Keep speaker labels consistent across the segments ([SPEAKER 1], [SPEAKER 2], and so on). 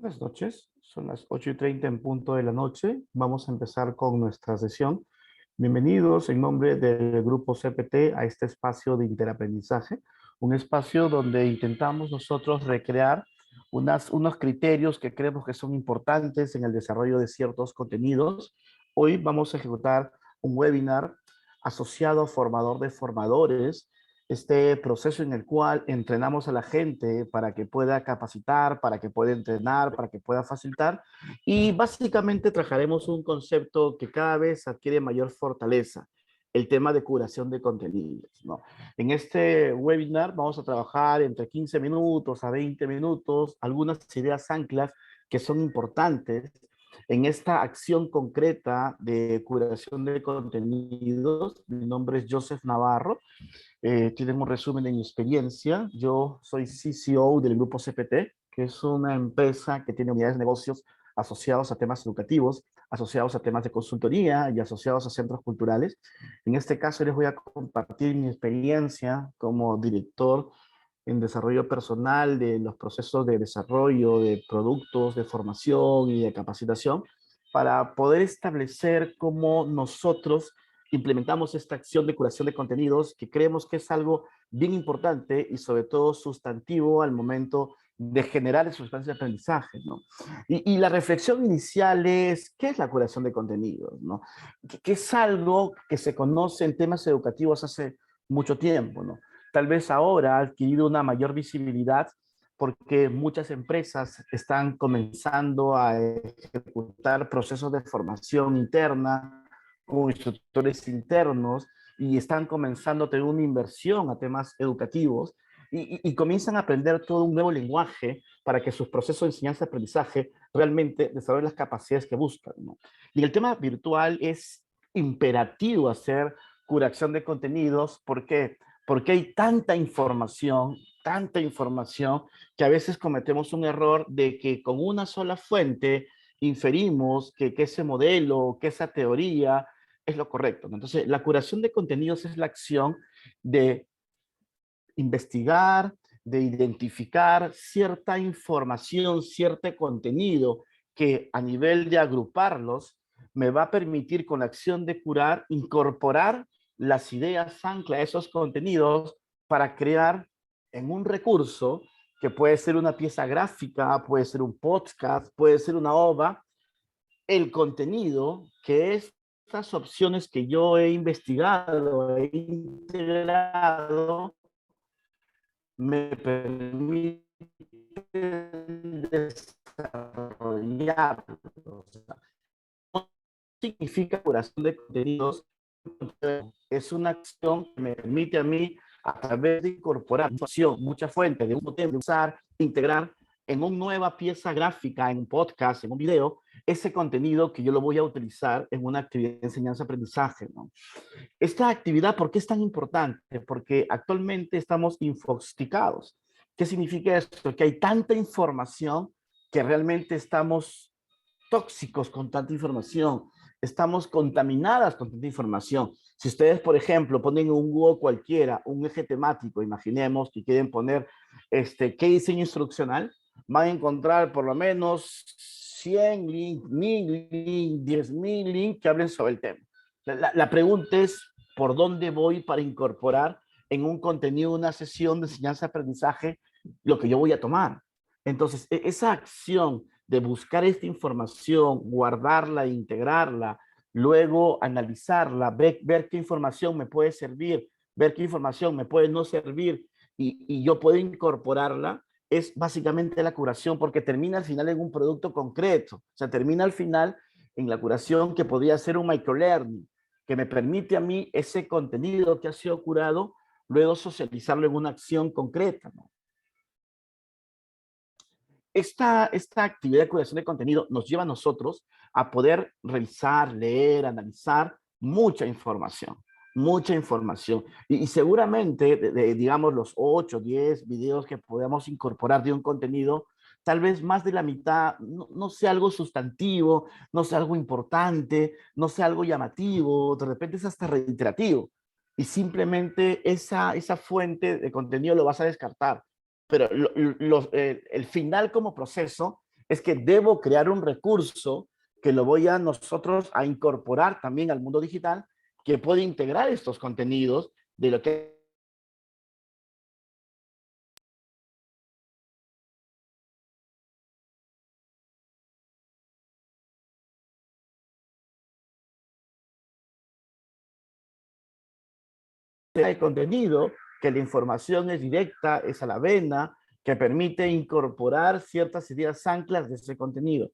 [SPEAKER 1] Buenas noches, son las 8:30 en punto de la noche. Vamos a empezar con nuestra sesión. Bienvenidos en nombre del grupo CPT a este espacio de interaprendizaje, un espacio donde intentamos nosotros recrear unos criterios que creemos que son importantes en el desarrollo de ciertos contenidos. Hoy vamos a ejecutar un webinar asociado a formador de formadores, este proceso en el cual entrenamos a la gente para que pueda capacitar, para que pueda entrenar, para que pueda facilitar, y básicamente trabajaremos un concepto que cada vez adquiere mayor fortaleza, el tema de curación de contenidos, ¿no? En este webinar vamos a trabajar entre 15 minutos a 20 minutos, algunas ideas anclas que son importantes en esta acción concreta de curación de contenidos. Mi nombre es Joseph Navarro. Tienen un resumen de mi experiencia. Yo soy CCO del grupo CPT, que es una empresa que tiene unidades de negocios asociados a temas educativos, asociados a temas de consultoría y asociados a centros culturales. En este caso les voy a compartir mi experiencia como director en desarrollo personal de los procesos de desarrollo de productos, de formación y de capacitación, para poder establecer cómo nosotros implementamos esta acción de curación de contenidos, que creemos que es algo bien importante y sobre todo sustantivo al momento de generar esos espacios de aprendizaje, ¿no? Y la reflexión inicial es, ¿qué es la curación de contenidos, no? Que es algo que se conoce en temas educativos hace mucho tiempo, ¿no? Tal vez ahora ha adquirido una mayor visibilidad porque muchas empresas están comenzando a ejecutar procesos de formación interna con instructores internos y están comenzando a tener una inversión a temas educativos y comienzan a aprender todo un nuevo lenguaje para que sus procesos de enseñanza-aprendizaje realmente desarrollen las capacidades que buscan, ¿no? Y en el tema virtual es imperativo hacer curación de contenidos. ¿Por qué? Porque hay tanta información, que a veces cometemos un error de que con una sola fuente inferimos que ese modelo, que esa teoría es lo correcto, ¿no? Entonces, la curación de contenidos es la acción de investigar, de identificar cierta información, cierto contenido que a nivel de agruparlos me va a permitir con la acción de curar incorporar las ideas ancla a esos contenidos para crear en un recurso que puede ser una pieza gráfica, puede ser un podcast, puede ser una OVA, el contenido que estas opciones que yo he investigado, he integrado, me permite desarrollar. O sea, no significa curación de contenidos, es una acción que me permite a mí, a través de incorporar información, mucha fuente de un tema, de usar, integrar en una nueva pieza gráfica, en un podcast, en un video, ese contenido que yo lo voy a utilizar en una actividad de enseñanza-aprendizaje, ¿no? Esta actividad, ¿por qué es tan importante? Porque actualmente estamos infoxicados. ¿Qué significa esto? Que hay tanta información que realmente estamos tóxicos con tanta información, estamos contaminadas con tanta información. Si ustedes, por ejemplo, ponen en un Google cualquiera un eje temático, imaginemos que quieren poner qué diseño instruccional, van a encontrar por lo menos 100 links, 1000 links, 10,000 links que hablen sobre el tema. La pregunta es, ¿por dónde voy para incorporar en un contenido, una sesión de enseñanza-aprendizaje, lo que yo voy a tomar? Entonces, esa acción de buscar esta información, guardarla, integrarla, luego analizarla, ver qué información me puede servir, ver qué información me puede no servir y yo puedo incorporarla, es básicamente la curación, porque termina al final en un producto concreto. O sea, termina al final en la curación que podría ser un microlearning, que me permite a mí ese contenido que ha sido curado, luego socializarlo en una acción concreta, ¿no? Esta actividad de curación de contenido nos lleva a nosotros a poder revisar, leer, analizar mucha información. Y seguramente, digamos, los 8, 10 videos que podamos incorporar de un contenido, tal vez más de la mitad no sea algo sustantivo, no sea algo importante, no sea algo llamativo, de repente es hasta reiterativo. Y simplemente esa fuente de contenido lo vas a descartar, pero el final como proceso es que debo crear un recurso que lo voy a nosotros a incorporar también al mundo digital, que puede integrar estos contenidos de lo que hay contenido, que la información es directa, es a la vena, que permite incorporar ciertas ideas anclas de ese contenido.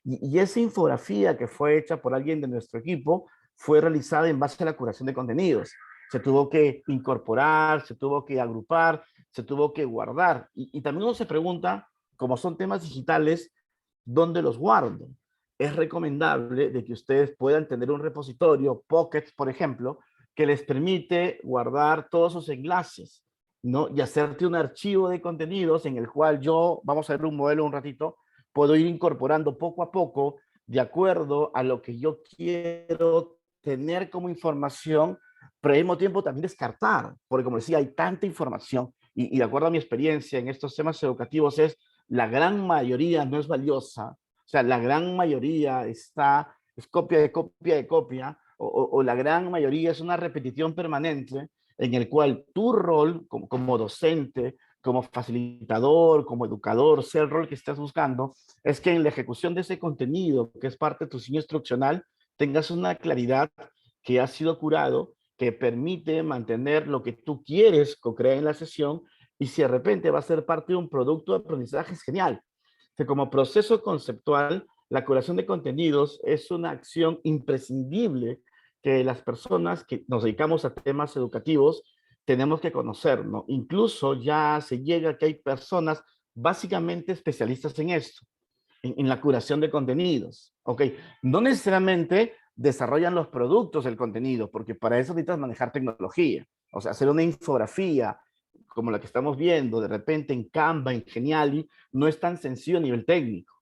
[SPEAKER 1] Y esa infografía que fue hecha por alguien de nuestro equipo fue realizada en base a la curación de contenidos. Se tuvo que incorporar, se tuvo que agrupar, se tuvo que guardar. Y también uno se pregunta, como son temas digitales, ¿dónde los guardo? Es recomendable de que ustedes puedan tener un repositorio, Pockets, por ejemplo, que les permite guardar todos sus enlaces, ¿no? Y hacerte un archivo de contenidos en el cual yo, vamos a ver un modelo un ratito, puedo ir incorporando poco a poco de acuerdo a lo que yo quiero tener como información, pero al mismo tiempo también descartar, porque como decía, hay tanta información y de acuerdo a mi experiencia en estos temas educativos es la gran mayoría no es valiosa, o sea, la gran mayoría está, es copia de copia de copia, o la gran mayoría es una repetición permanente en el cual tu rol como docente, como facilitador, como educador, sea el rol que estás buscando, es que en la ejecución de ese contenido, que es parte de tu diseño instruccional, tengas una claridad que ha sido curado, que permite mantener lo que tú quieres co-crear en la sesión, y si de repente va a ser parte de un producto de aprendizaje, es genial. Que como proceso conceptual, la curación de contenidos es una acción imprescindible que las personas que nos dedicamos a temas educativos tenemos que conocer, ¿no? Incluso ya se llega a que hay personas básicamente especialistas en esto, en la curación de contenidos, ¿ok? No necesariamente desarrollan los productos del contenido, porque para eso necesitas manejar tecnología, o sea, hacer una infografía como la que estamos viendo de repente en Canva, en Geniali, no es tan sencillo a nivel técnico.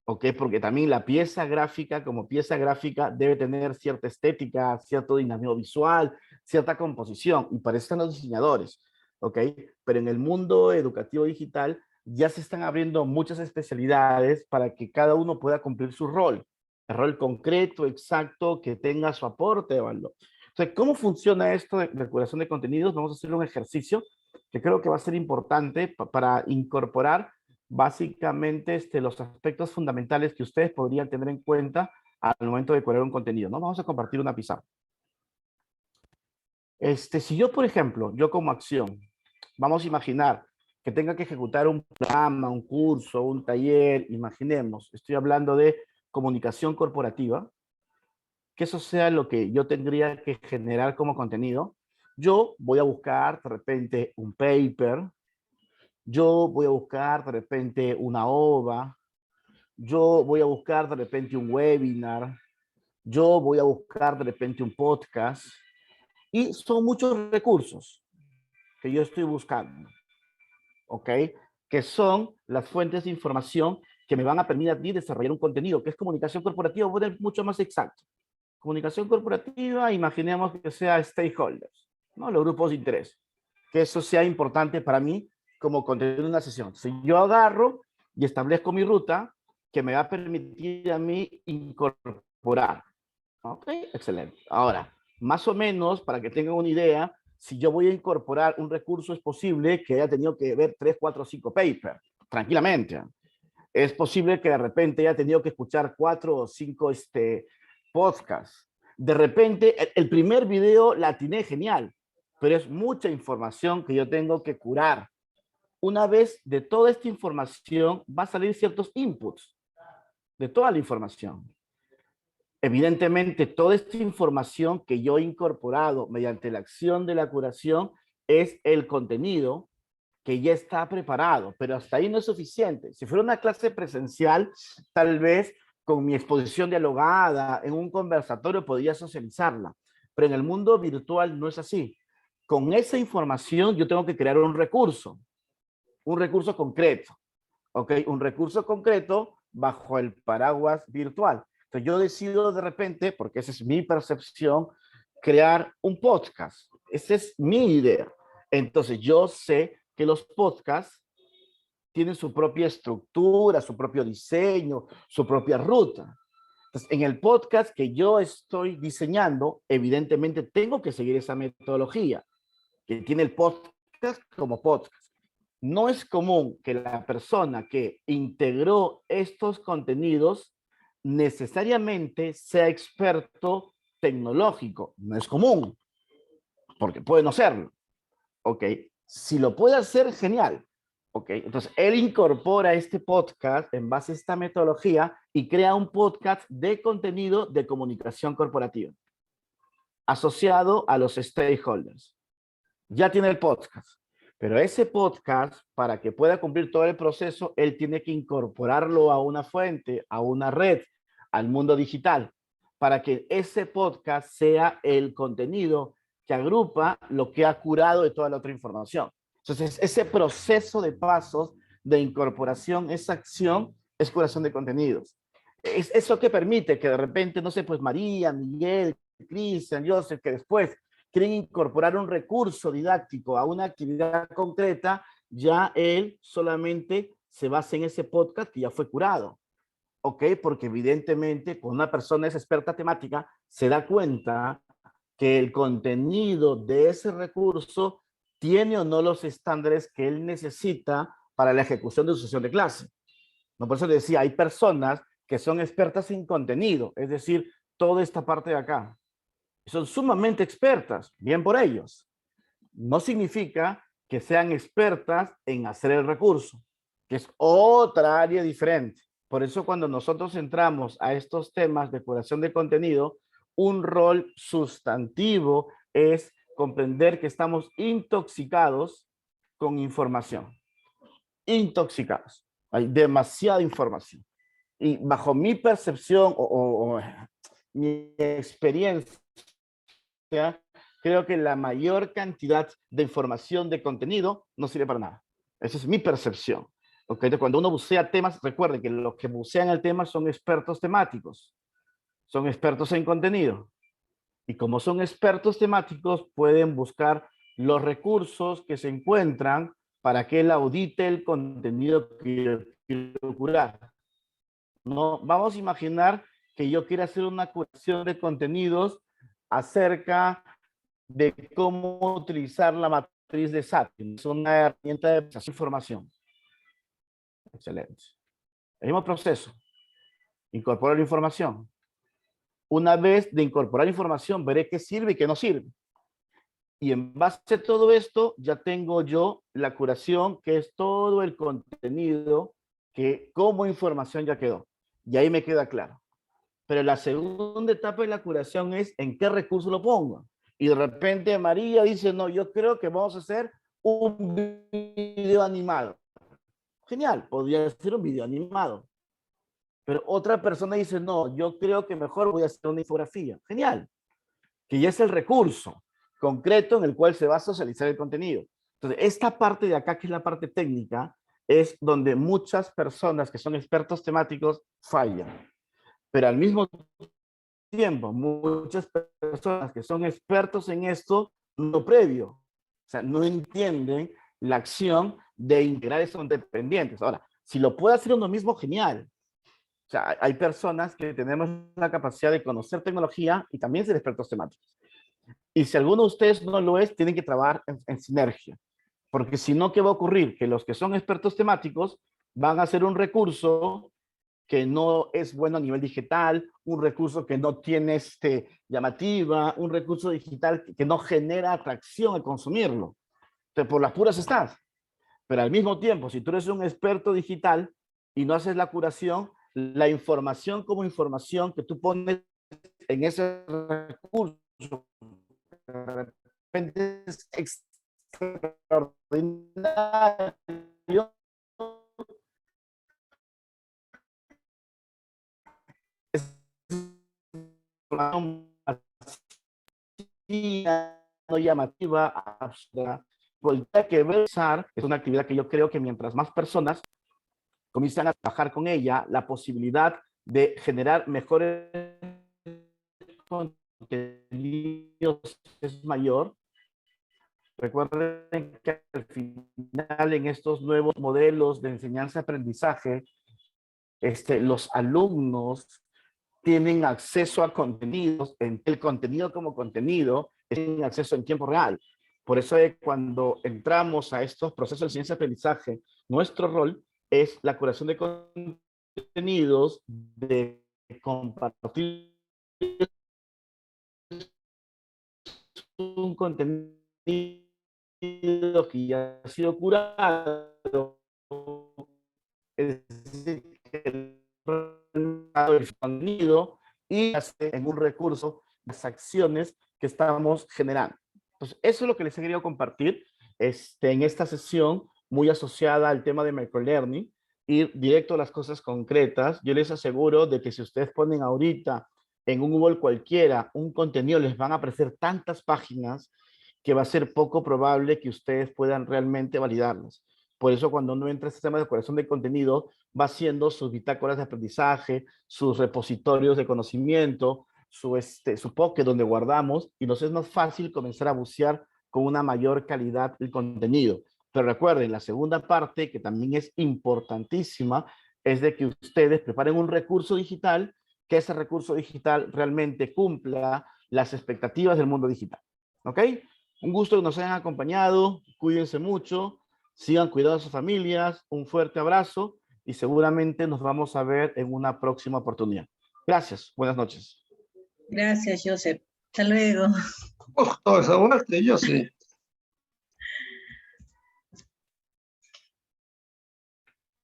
[SPEAKER 1] ¿Ok? Porque también la pieza gráfica, como pieza gráfica, debe tener cierta estética, cierto dinamismo visual, cierta composición, y para eso están los diseñadores, ¿ok? Pero en el mundo educativo digital ya se están abriendo muchas especialidades para que cada uno pueda cumplir su rol, el rol concreto, exacto, que tenga su aporte de valor. Entonces, ¿cómo funciona esto de curación de contenidos? Vamos a hacer un ejercicio que creo que va a ser importante para incorporar básicamente los aspectos fundamentales que ustedes podrían tener en cuenta al momento de crear un contenido, ¿no? Vamos a compartir una pizarra. Si yo, por ejemplo, yo como acción, vamos a imaginar que tenga que ejecutar un programa, un curso, un taller, imaginemos, estoy hablando de comunicación corporativa, que eso sea lo que yo tendría que generar como contenido. Yo voy a buscar de repente un paper, yo voy a buscar de repente una OVA, yo voy a buscar de repente un webinar, yo voy a buscar de repente un podcast, y son muchos recursos que yo estoy buscando, ¿ok? Que son las fuentes de información que me van a permitir a mí desarrollar un contenido, que es comunicación corporativa, voy a ser mucho más exacto. Comunicación corporativa, imaginemos que sea stakeholders, ¿no? Los grupos de interés, que eso sea importante para mí como contenido de una sesión. Si yo agarro y establezco mi ruta, que me va a permitir a mí incorporar. Ok, excelente. Ahora, más o menos, para que tengan una idea, si yo voy a incorporar un recurso, es posible que haya tenido que ver 3, 4, 5 papers, tranquilamente. Es posible que de repente haya tenido que escuchar 4 o 5 podcasts. De repente, el primer video la atiné genial, pero es mucha información que yo tengo que curar. Una vez de toda esta información, va a salir ciertos inputs de toda la información. Evidentemente, toda esta información que yo he incorporado mediante la acción de la curación es el contenido que ya está preparado, pero hasta ahí no es suficiente. Si fuera una clase presencial, tal vez con mi exposición dialogada en un conversatorio podría socializarla, pero en el mundo virtual no es así. Con esa información yo tengo que crear un recurso concreto, ¿ok? Un recurso concreto bajo el paraguas virtual. Entonces yo decido de repente, porque esa es mi percepción, crear un podcast. Esa es mi idea. Entonces yo sé que los podcasts tienen su propia estructura, su propio diseño, su propia ruta. Entonces, en el podcast que yo estoy diseñando, evidentemente tengo que seguir esa metodología que tiene el podcast como podcast. No es común que la persona que integró estos contenidos necesariamente sea experto tecnológico. No es común, porque puede no serlo. ¿Ok? Si lo puede hacer, genial. ¿Ok? Entonces, él incorpora este podcast en base a esta metodología y crea un podcast de contenido de comunicación corporativa asociado a los stakeholders. Ya tiene el podcast, pero ese podcast, para que pueda cumplir todo el proceso, él tiene que incorporarlo a una fuente, a una red, al mundo digital, para que ese podcast sea el contenido que agrupa lo que ha curado de toda la otra información. Entonces, ese proceso de pasos de incorporación, esa acción, es curación de contenidos. Es eso que permite que de repente, no sé, pues María, Miguel, Cristian, Joseph, que después quieren incorporar un recurso didáctico a una actividad concreta, ya él solamente se basa en ese podcast que ya fue curado. ¿Ok? Porque evidentemente cuando una persona es experta temática, se da cuenta que el contenido de ese recurso tiene o no los estándares que él necesita para la ejecución de su sesión de clase. No, por eso le decía, hay personas que son expertas en contenido, es decir, toda esta parte de acá. Son sumamente expertas, bien por ellos. No significa que sean expertas en hacer el recurso, que es otra área diferente. Por eso cuando nosotros entramos a estos temas de curación de contenido, un rol sustantivo es comprender que estamos intoxicados con información. Intoxicados. Hay demasiada información. Y bajo mi percepción o mi experiencia, creo que la mayor cantidad de información, de contenido, no sirve para nada. Esa es mi percepción. ¿Okay? Entonces, cuando uno bucea temas, recuerden que los que bucean el tema son expertos temáticos, son expertos en contenido. Y como son expertos temáticos, pueden buscar los recursos que se encuentran para que él audite el contenido que quiero curar. No, vamos a imaginar que yo quiero hacer una curación de contenidos acerca de cómo utilizar la matriz de SAP. Es una herramienta de información. Excelente. El mismo proceso. Incorporar información. Una vez de incorporar información, veré qué sirve y qué no sirve. Y en base a todo esto, ya tengo yo la curación, que es todo el contenido que como información ya quedó. Y ahí me queda claro. Pero la segunda etapa de la curación es en qué recurso lo pongo. Y de repente María dice, no, yo creo que vamos a hacer un video animado. Genial, podría ser un video animado. Pero otra persona dice, no, yo creo que mejor voy a hacer una infografía. Genial, que ya es el recurso concreto en el cual se va a socializar el contenido. Entonces, esta parte de acá, que es la parte técnica, es donde muchas personas que son expertos temáticos fallan. Pero al mismo tiempo, muchas personas que son expertos en esto, no previo, o sea, no entienden la acción de integrar esos dependientes. Ahora, si lo puede hacer uno mismo, genial. O sea, hay personas que tenemos la capacidad de conocer tecnología y también ser expertos temáticos. Y si alguno de ustedes no lo es, tienen que trabajar en sinergia. Porque si no, ¿qué va a ocurrir? Que los que son expertos temáticos van a hacer un recurso que no es bueno a nivel digital, un recurso que no tiene llamativa, un recurso digital que no genera atracción al consumirlo. Entonces, por las puras estás. Pero al mismo tiempo, si tú eres un experto digital y no haces la curación, la información como información que tú pones en ese recurso de repente es extraordinario, es no llamativa, absurda, porque que pensar es una actividad que yo creo que mientras más personas comienzan a trabajar con ella, la posibilidad de generar mejores contenidos es mayor, Recuerden que al final en estos nuevos modelos de enseñanza-aprendizaje, los alumnos tienen acceso a contenidos, el contenido como contenido, tienen acceso en tiempo real. Por eso cuando entramos a estos procesos de enseñanza-aprendizaje, nuestro rol es la curación de contenidos, de compartir un contenido que ya ha sido curado, es decir, que el contenido y en un recurso las acciones que estamos generando. Entonces, eso es lo que les he querido compartir en esta sesión muy asociada al tema de microlearning, ir directo a las cosas concretas. Yo les aseguro de que si ustedes ponen ahorita en un Google cualquiera un contenido, les van a aparecer tantas páginas que va a ser poco probable que ustedes puedan realmente validarlas. Por eso cuando uno entra a este sistema de curación de contenido, va haciendo sus bitácoras de aprendizaje, sus repositorios de conocimiento, su Pocket donde guardamos, y nos es más fácil comenzar a bucear con una mayor calidad el contenido. Pero recuerden, la segunda parte, que también es importantísima, es de que ustedes preparen un recurso digital, que ese recurso digital realmente cumpla las expectativas del mundo digital. ¿Ok? Un gusto que nos hayan acompañado, cuídense mucho, sigan cuidando a sus familias, un fuerte abrazo y seguramente nos vamos a ver en una próxima oportunidad. Gracias, buenas noches.
[SPEAKER 2] Gracias, Joseph. Hasta luego.
[SPEAKER 3] Toda esa muerte, yo sé.